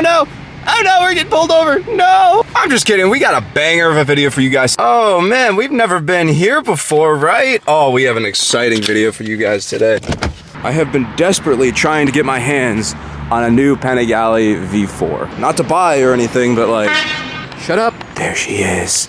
no. Oh no, we're getting pulled over. No. I'm just kidding. We got a banger of a video for you guys. Oh man, we've never been here before, right? Oh, we have an exciting video for you guys today. I have been desperately trying to get my hands on a new Panigale V4. Not to buy or anything, but like, shut up. There she is.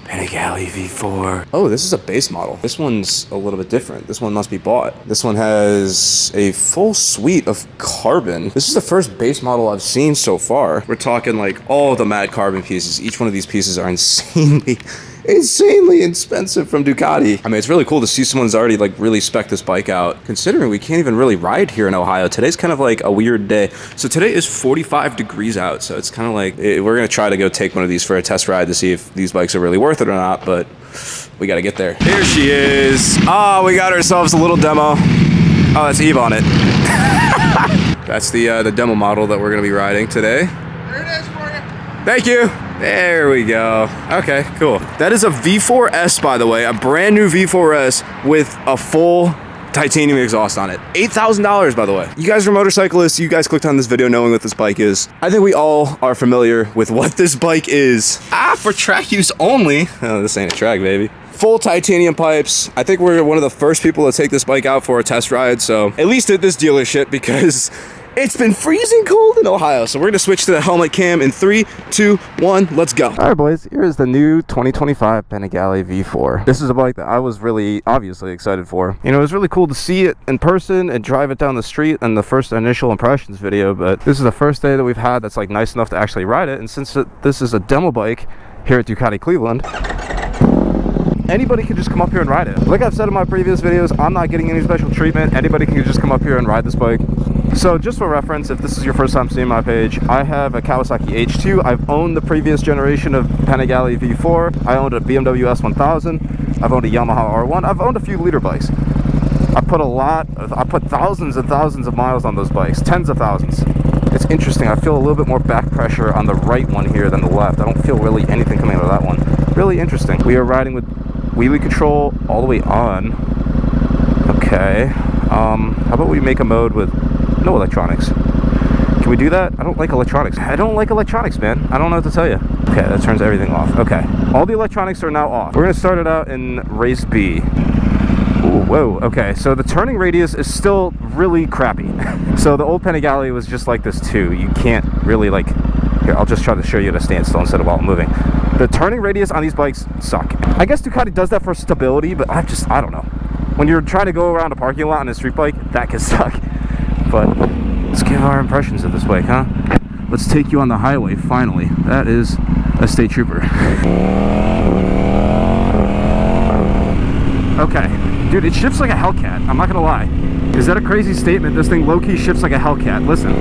Panigale V4. Oh, this is a base model. This one's a little bit different. This one must be bought. This one has a full suite of carbon. This is the first base model I've seen so far. We're talking like all the matte carbon pieces. Each one of these pieces are insanely expensive from Ducati. I mean, it's really cool to see someone's already like really spec'd this bike out, considering we can't even really ride here in Ohio. Today's kind of like a weird day. So today is 45 degrees out, so it's kind of like, we're gonna try to go take one of these for a test ride to see if these bikes are really worth it or not, but we gotta get there. Here she is. Oh, we got ourselves a little demo. Oh, that's Eve on it. That's the demo model that we're gonna be riding today. There it is for you. Thank you. There we go. Okay, cool. That is a V4S, by the way, a brand new V4S with a full titanium exhaust on it. $8,000, by the way. You guys are motorcyclists. You guys clicked on this video knowing what this bike is. I think we all are familiar with what this bike is. For track use only. Oh, this ain't a track, baby. Full titanium pipes. I think we're one of the first people to take this bike out for a test ride, so at least at this dealership, because it's been freezing cold in Ohio. So we're gonna switch to the helmet cam in 3, 2, 1, let's go. All right, boys, here is the new 2025 Panigale V4. This is a bike that I was really obviously excited for. You know, it was really cool to see it in person and drive it down the street and the first initial impressions video, but this is the first day that we've had that's like nice enough to actually ride it. And since this is a demo bike here at Ducati Cleveland, anybody can just come up here and ride it. Like I've said in my previous videos, I'm not getting any special treatment. Anybody can just come up here and ride this bike. So just for reference, if this is your first time seeing my page, I have a Kawasaki H2. I've owned the previous generation of Panigale V4. I owned a BMW S1000. I've owned a Yamaha R1. I've owned a few liter bikes. I put thousands and thousands of miles on those bikes, tens of thousands. It's interesting, I feel a little bit more back pressure on the right one here than the left. I don't feel really anything coming out of that one. Really interesting. We are riding with wheelie control all the way on. Okay. How about we make a mode with no electronics? Can we do that? I don't like electronics. I don't like electronics, man. I don't know what to tell you. Okay, that turns everything off. Okay. All the electronics are now off. We're gonna start it out in race B. Ooh, whoa, okay. So the turning radius is still really crappy. So the old Panigale was just like this too. You can't really like, here, I'll just try to show you at a standstill instead of while moving. The turning radius on these bikes suck. I guess Ducati does that for stability, but I don't know. When you're trying to go around a parking lot on a street bike, that can suck. But let's give our impressions of this bike, huh? Let's take you on the highway, finally. That is a state trooper. Okay, dude, it shifts like a Hellcat, I'm not gonna lie. Is that a crazy statement? This thing low-key shifts like a Hellcat, listen.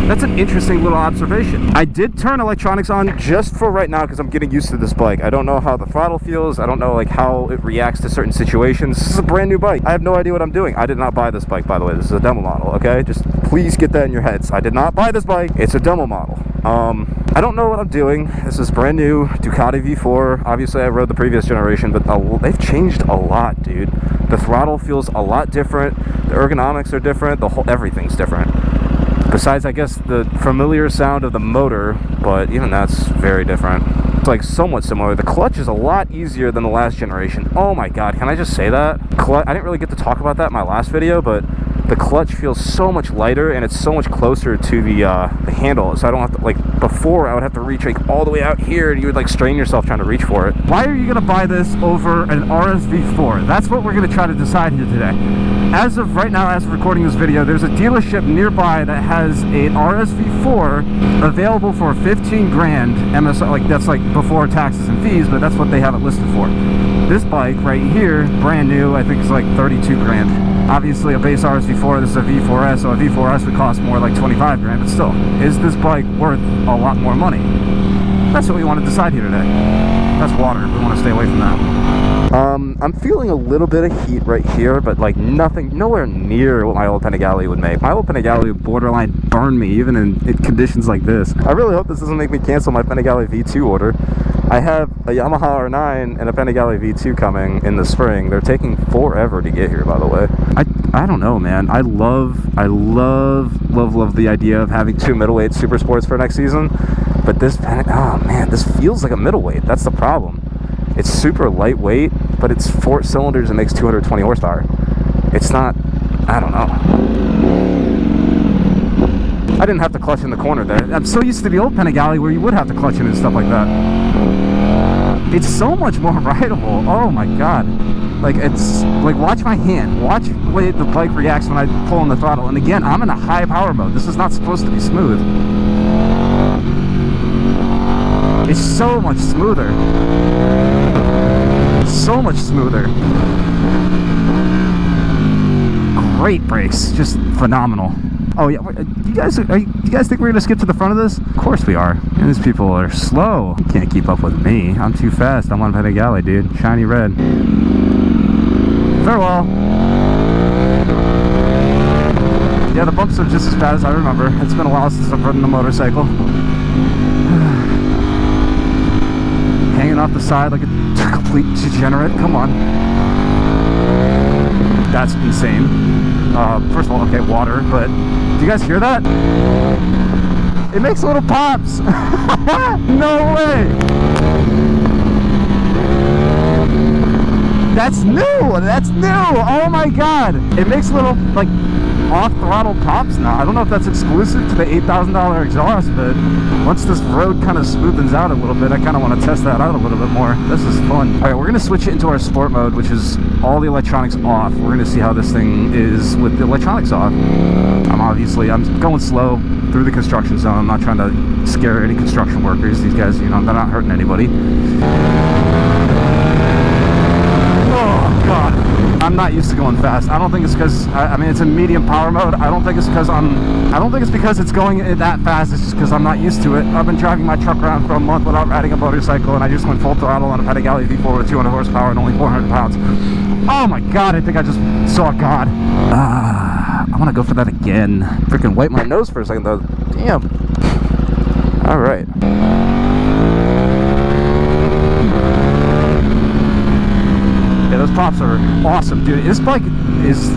That's an interesting little observation. I did turn electronics on just for right now because I'm getting used to this bike. I don't know how the throttle feels. I don't know like how it reacts to certain situations. This is a brand new bike. I have no idea what I'm doing. I did not buy this bike, by the way. This is a demo model, okay? Just please get that in your heads. I did not buy this bike. It's a demo model. I don't know what I'm doing. This is brand new Ducati V4. Obviously, I rode the previous generation, but they've changed a lot, dude. The throttle feels a lot different. The ergonomics are different. Everything's different. Besides, I guess, the familiar sound of the motor, but even that's very different. It's like somewhat similar. The clutch is a lot easier than the last generation. Oh my god, can I just say that? I didn't really get to talk about that in my last video, but the clutch feels so much lighter and it's so much closer to the handle, so I don't have to, like, before I would have to reach like all the way out here and you would like strain yourself trying to reach for it. Why are you gonna buy this over an RSV4? That's what we're gonna try to decide here today. As of right now, as of recording this video, there's a dealership nearby that has an RSV4 available for 15 grand MSR, like that's like before taxes and fees, but that's what they have it listed for. This bike right here, brand new, I think it's like 32 grand. Obviously a base RSV4, this is a V4S, so a V4S would cost more like 25 grand, but still, is this bike worth a lot more money? That's what we want to decide here today. That's water, we want to stay away from that. I'm feeling a little bit of heat right here, but like nowhere near what my old Panigale would make. My old Panigale would borderline burn me, even in conditions like this. I really hope this doesn't make me cancel my Panigale V2 order. I have a Yamaha R9 and a Panigale V2 coming in the spring. They're taking forever to get here, by the way. I don't know, man. I love the idea of having 2 middleweight super sports for next season. But this, oh man, this feels like a middleweight. That's the problem. It's super lightweight, but it's 4 cylinders and makes 220 horsepower. It's not, I don't know. I didn't have to clutch in the corner there. I'm so used to the old Panigale where you would have to clutch in and stuff like that. It's so much more rideable. Oh my god. Like, it's like, watch my hand. Watch the way the bike reacts when I pull on the throttle. And again, I'm in a high power mode. This is not supposed to be smooth. It's so much smoother. So much smoother. Great brakes. Just phenomenal. Oh yeah, you guys think we're gonna skip to the front of this? Of course we are. And these people are slow. You can't keep up with me. I'm too fast. I'm on Panigale, dude. Shiny red. Farewell. Yeah, the bumps are just as bad as I remember. It's been a while since I've ridden a motorcycle. Hanging off the side like a complete degenerate. Come on. That's insane. First of all, okay, water, but do you guys hear that? It makes little pops. No way. That's new. That's new. Oh my god. It makes little, like, off-throttle pops now. I don't know if that's exclusive to the $8,000 exhaust, but once this road kind of smoothens out a little bit, I kind of want to test that out a little bit more. This is fun. All right, we're going to switch it into our sport mode, which is all the electronics off. We're going to see how this thing is with the electronics off. I'm going slow through the construction zone. I'm not trying to scare any construction workers. These guys, you know, they're not hurting anybody. Oh god, I'm not used to going fast. I don't think it's because I mean, it's in medium power mode. I don't think it's because it's going that fast. It's just because I'm not used to it. I've been driving my truck around for a month without riding a motorcycle, and I just went full throttle on a Panigale V4 with 200 horsepower and only 400 pounds. Oh my god, I think I just saw God. I want to go for that again. Freaking wipe my nose for a second though. Damn. All right. Yeah, those pops are awesome, dude. This bike is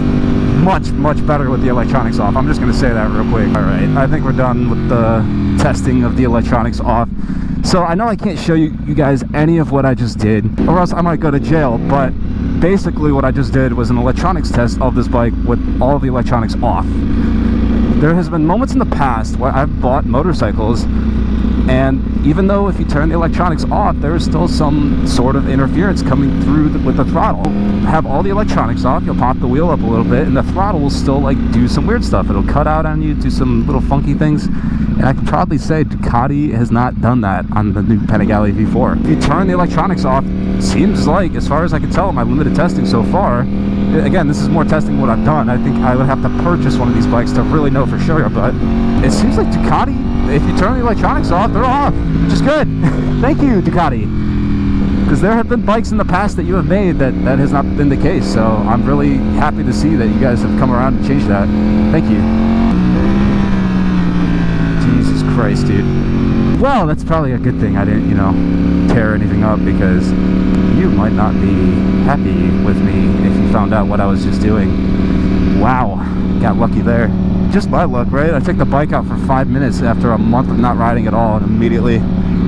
much better with the electronics off. I'm just gonna say that real quick. All right, I think we're done with the testing of the electronics off. So I know I can't show you guys any of what I just did, or else I might go to jail, but basically what I just did was an electronics test of this bike with all of the electronics off. There has been moments in the past where I've bought motorcycles, and even though if you turn the electronics off, there is still some sort of interference coming through with the throttle. Have all the electronics off, you'll pop the wheel up a little bit, and the throttle will still like do some weird stuff. It'll cut out on you, do some little funky things. And I can probably say Ducati has not done that on the new Panigale V4. If you turn the electronics off, seems like, as far as I can tell in my limited testing so far, again, this is more testing what I've done. I think I would have to purchase one of these bikes to really know for sure, but it seems like Ducati, if you turn the electronics off, they're off, which is good. Thank you, Ducati. Because there have been bikes in the past that you have made that has not been the case, so I'm really happy to see that you guys have come around and changed that. Thank you. Jesus Christ, dude. Well, that's probably a good thing I didn't, you know, tear anything up, because you might not be happy with me if you found out what I was just doing. Wow, got lucky there. Just my luck, right? I took the bike out for 5 minutes after a month of not riding at all, and immediately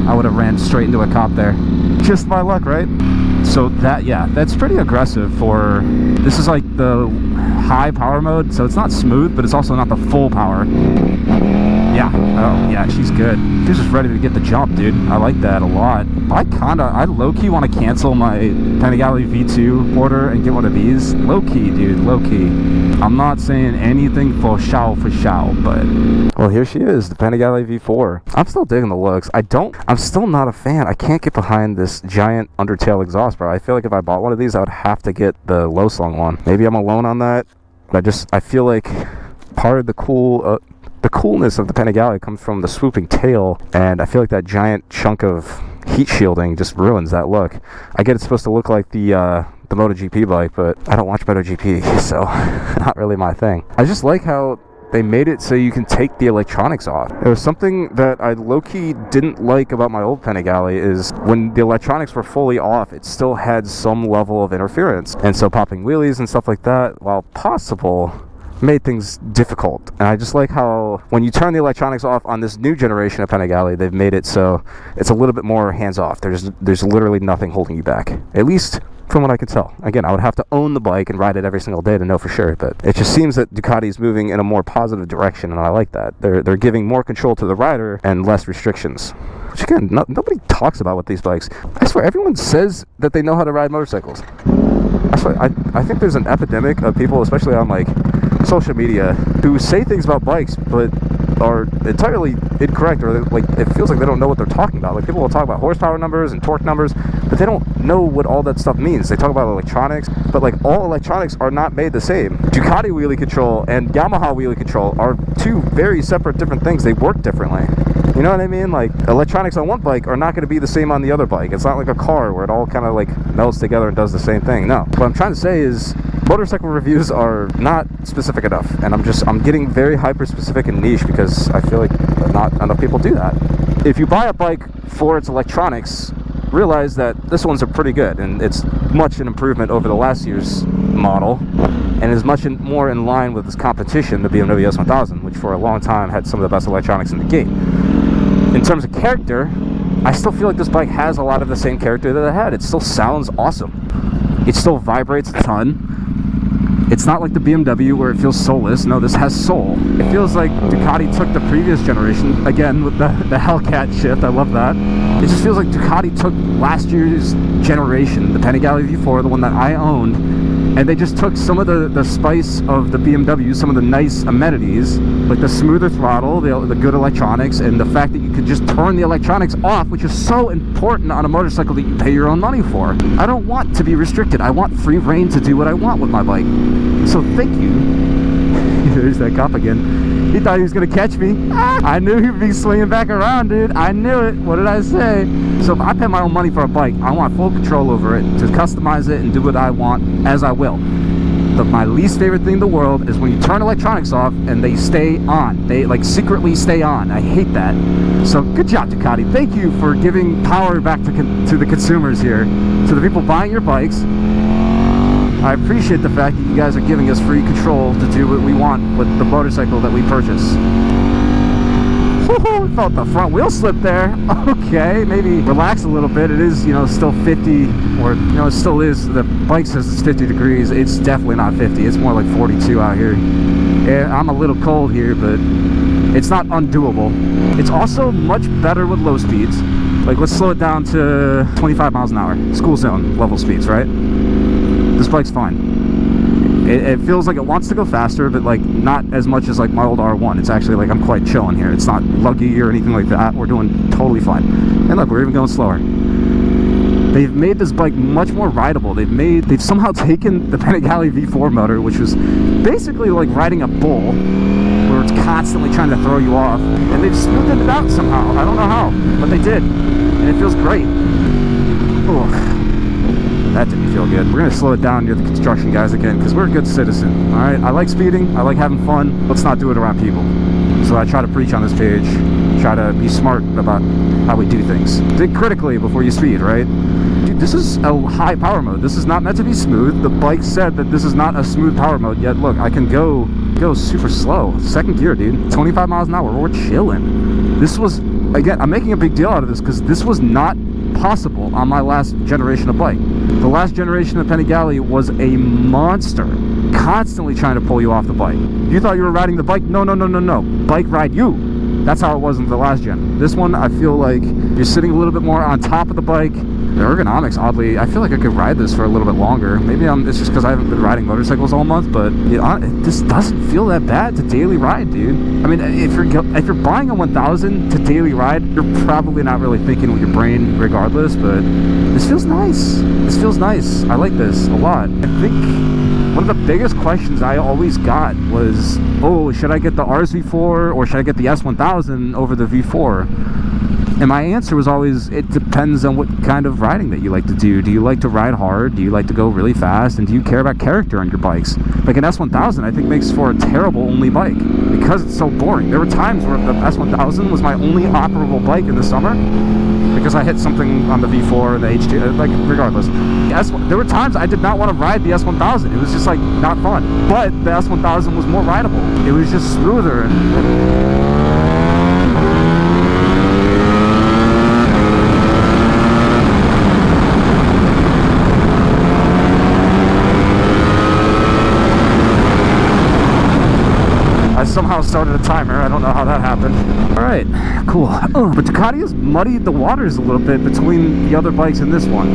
I would have ran straight into a cop there. Just my luck, right? So that, yeah, that's pretty aggressive for, this is like the high power mode, so it's not smooth, but it's also not the full power. Yeah, oh yeah, she's good. She's just ready to get the jump, dude. I like that a lot. I low-key want to cancel my Panigale V2 order and get one of these. Low-key, dude, low-key. I'm not saying anything for show, but... Well, here she is, the Panigale V4. I'm still digging the looks. I'm still not a fan. I can't get behind this giant undertail exhaust, bro. I feel like if I bought one of these, I would have to get the low-slung one. Maybe I'm alone on that, but I feel like part of the coolness of the Panigale comes from the swooping tail, and I feel like that giant chunk of heat shielding just ruins that look. I get it's supposed to look like the MotoGP bike, but I don't watch MotoGP, so not really my thing. I just like how they made it so you can take the electronics off. It was something that I low-key didn't like about my old Panigale is when the electronics were fully off, it still had some level of interference. And so popping wheelies and stuff like that, while possible, made things difficult. And I just like how when you turn the electronics off on this new generation of Panigale, they've made it so it's a little bit more hands-off. There's literally nothing holding you back, at least from what I can tell. Again, I would have to own the bike and ride it every single day to know for sure, but it just seems that Ducati is moving in a more positive direction, and I like that. They're giving more control to the rider and less restrictions, which again, nobody talks about with these bikes. I swear, everyone says that they know how to ride motorcycles. I swear, I think there's an epidemic of people, especially on like social media, who say things about bikes but are entirely incorrect, or like it feels like they don't know what they're talking about. Like people will talk about horsepower numbers and torque numbers, but they don't know what all that stuff means. They talk about electronics, but like all electronics are not made the same. Ducati wheelie control and Yamaha wheelie control are two very separate different things. They work differently. You know what I mean? Like electronics on one bike are not going to be the same on the other bike. It's not like a car where it all kind of like melds together and does the same thing. No. What I'm trying to say is motorcycle reviews are not specific enough, and I'm getting very hyper specific and niche because I feel like not enough people do that. If you buy a bike for its electronics, realize that this one's pretty good, and it's much an improvement over the last year's model, and is much more in line with its competition, the BMW S1000, which for a long time had some of the best electronics in the game. In terms of character, I still feel like this bike has a lot of the same character that it had. It still sounds awesome. It still vibrates a ton. It's not like the BMW where it feels soulless. No, this has soul. It feels like Ducati took the previous generation, again with the Hellcat shift, I love that. It just feels like Ducati took last year's generation, the Panigale V4, the one that I owned, and they just took some of the spice of the BMW, some of the nice amenities, like the smoother throttle, the good electronics, and the fact that you could just turn the electronics off, which is so important on a motorcycle that you pay your own money for. I don't want to be restricted. I want free reign to do what I want with my bike. So thank you. There's that cop again. He thought he was going to catch me. I knew he'd be swinging back around, dude. I knew it. What did I say? So if I pay my own money for a bike, I want full control over it, to customize it and do what I want as I will. But my least favorite thing in the world is when you turn electronics off and they stay on. They like secretly stay on. I hate that. So good job, Ducati. Thank you for giving power back to the consumers here, to the people buying your bikes. I appreciate the fact that you guys are giving us free control to do what we want with the motorcycle that we purchase. Woohoo, felt the front wheel slip there. Okay, maybe relax a little bit. It is, still 50, or, it still is. The bike says it's 50 degrees. It's definitely not 50. It's more like 42 out here. Yeah, I'm a little cold here, but it's not undoable. It's also much better with low speeds. Like, let's slow it down to 25 miles an hour. School zone level speeds, right? This bike's fine. It feels like it wants to go faster, but like not as much as like my old R1. It's actually like I'm quite chilling here. It's not luggy or anything like that. We're doing totally fine. And look, we're even going slower. They've made this bike much more rideable. They've somehow taken the Panigale V4 motor, which was basically like riding a bull, where it's constantly trying to throw you off, and they've smoothed it out somehow. I don't know how, but they did, and it feels great. Ugh. That didn't feel good. We're going to slow it down near the construction guys again, because we're a good citizen, alright? I like speeding, I like having fun. Let's not do it around people. So I try to preach on this page, try to be smart about how we do things. Think critically before you speed, right? Dude, this is a high power mode. This is not meant to be smooth. The bike said that this is not a smooth power mode, yet look, I can go super slow. Second gear, dude. 25 miles an hour. We're chilling. This was, again, I'm making a big deal out of this because this was not possible on my last generation of bike. The last generation of Panigale was a monster, constantly trying to pull you off the bike. You thought you were riding the bike? No. Bike ride you. That's how it was in the last gen. This one, I feel like you're sitting a little bit more on top of the bike. The ergonomics, oddly, I feel like I could ride this for a little bit longer. Maybe it's just because I haven't been riding motorcycles all month, but this doesn't feel that bad to daily ride, dude. I mean, if you're buying a 1000 to daily ride, you're probably not really thinking with your brain regardless, but this feels nice. This feels nice. I like this a lot. I think one of the biggest questions I always got was, oh, should I get the RS V4 or should I get the S1000 over the V4? And my answer was always, it depends on what kind of riding that you like to do. Do you like to ride hard? Do you like to go really fast? And do you care about character on your bikes? Like an S1000, I think makes for a terrible only bike because it's so boring. There were times where the S1000 was my only operable bike in the summer because I hit something on the V4 and the H2, like regardless. There were times I did not want to ride the S1000. It was just like not fun. But the S1000 was more rideable. It was just smoother and I somehow started a timer. I don't know how that happened. All right, cool. But Ducati has muddied the waters a little bit between the other bikes and this one.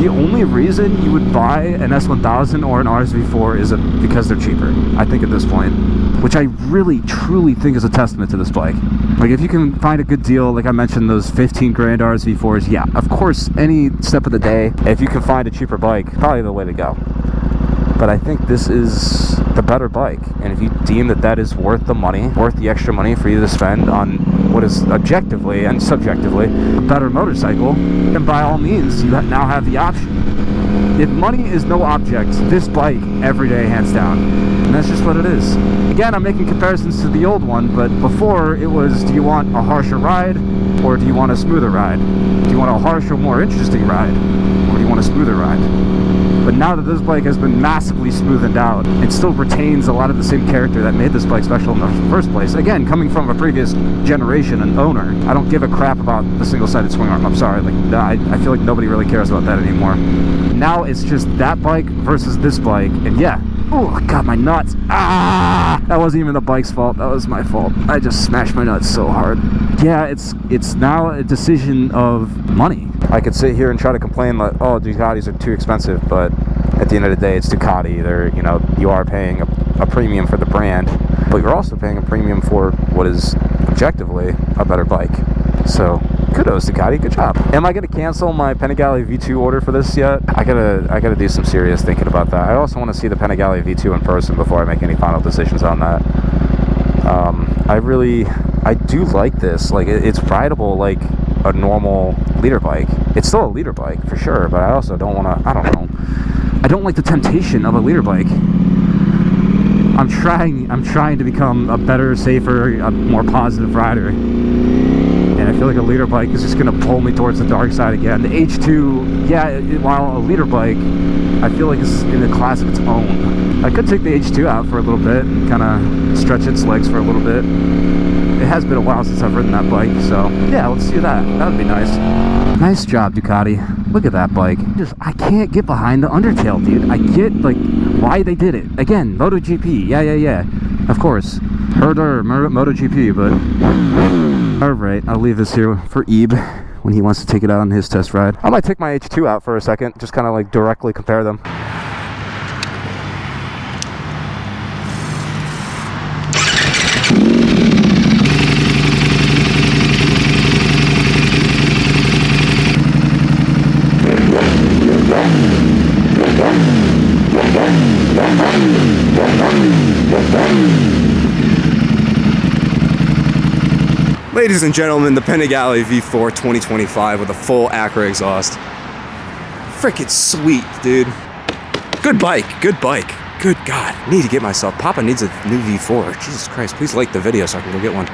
The only reason you would buy an S1000 or an RSV4 is because they're cheaper, I think at this point. Which I really, truly think is a testament to this bike. Like if you can find a good deal, like I mentioned, those 15 grand RSV4s, yeah, of course, any step of the day, if you can find a cheaper bike, probably the way to go. But I think this is the better bike, and if you deem that that is worth the money, worth the extra money for you to spend on what is objectively and subjectively a better motorcycle, then by all means you now have the option. If money is no object, this bike every day, hands down, and that's just what it is. Again, I'm making comparisons to the old one, but before it was, do you want a harsher ride or do you want a smoother ride? Do you want a harsher, more interesting ride, or do you want a smoother ride? But now that this bike has been massively smoothened out, it still retains a lot of the same character that made this bike special in the first place. Again, coming from a previous generation and owner, I don't give a crap about the single-sided swing arm. I'm sorry, like I feel like nobody really cares about that anymore. Now it's just that bike versus this bike, and yeah. Oh god, my nuts. Ah! That wasn't even the bike's fault. That was my fault. I just smashed my nuts so hard. Yeah, it's now a decision of money. I could sit here and try to complain that, oh, Ducatis are too expensive, but at the end of the day, it's Ducati. They're, you know, you are paying a premium for the brand, but you're also paying a premium for what is objectively a better bike. So kudos, Ducati, good job. Am I gonna cancel my Panigale V2 order for this yet? I gotta do some serious thinking about that. I also want to see the Panigale V2 in person before I make any final decisions on that. I do like this. Like it's rideable like a normal leader bike. It's still a leader bike for sure, but I also don't want to. I don't know. I don't like the temptation of a leader bike. I'm trying to become a better, safer, a more positive rider. And I feel like a leader bike is just going to pull me towards the dark side again. The H2, yeah, while a leader bike, I feel like it's in a class of its own. I could take the H2 out for a little bit and kind of stretch its legs for a little bit. It has been a while since I've ridden that bike, so yeah, let's do that. That would be nice. Nice job, Ducati. Look at that bike. I can't get behind the undertail, dude. I get, like, why they did it. Again, MotoGP. Yeah. Of course. Herder, MotoGP, but... Alright, I'll leave this here for Ebe when he wants to take it out on his test ride. I might take my H2 out for a second, just kind of like directly compare them. Ladies and gentlemen, the Panigale V4 2025 with a full Acura exhaust. Freaking sweet, dude. Good bike. Good God. I need to get myself. Papa needs a new V4. Jesus Christ, please like the video so I can go get one.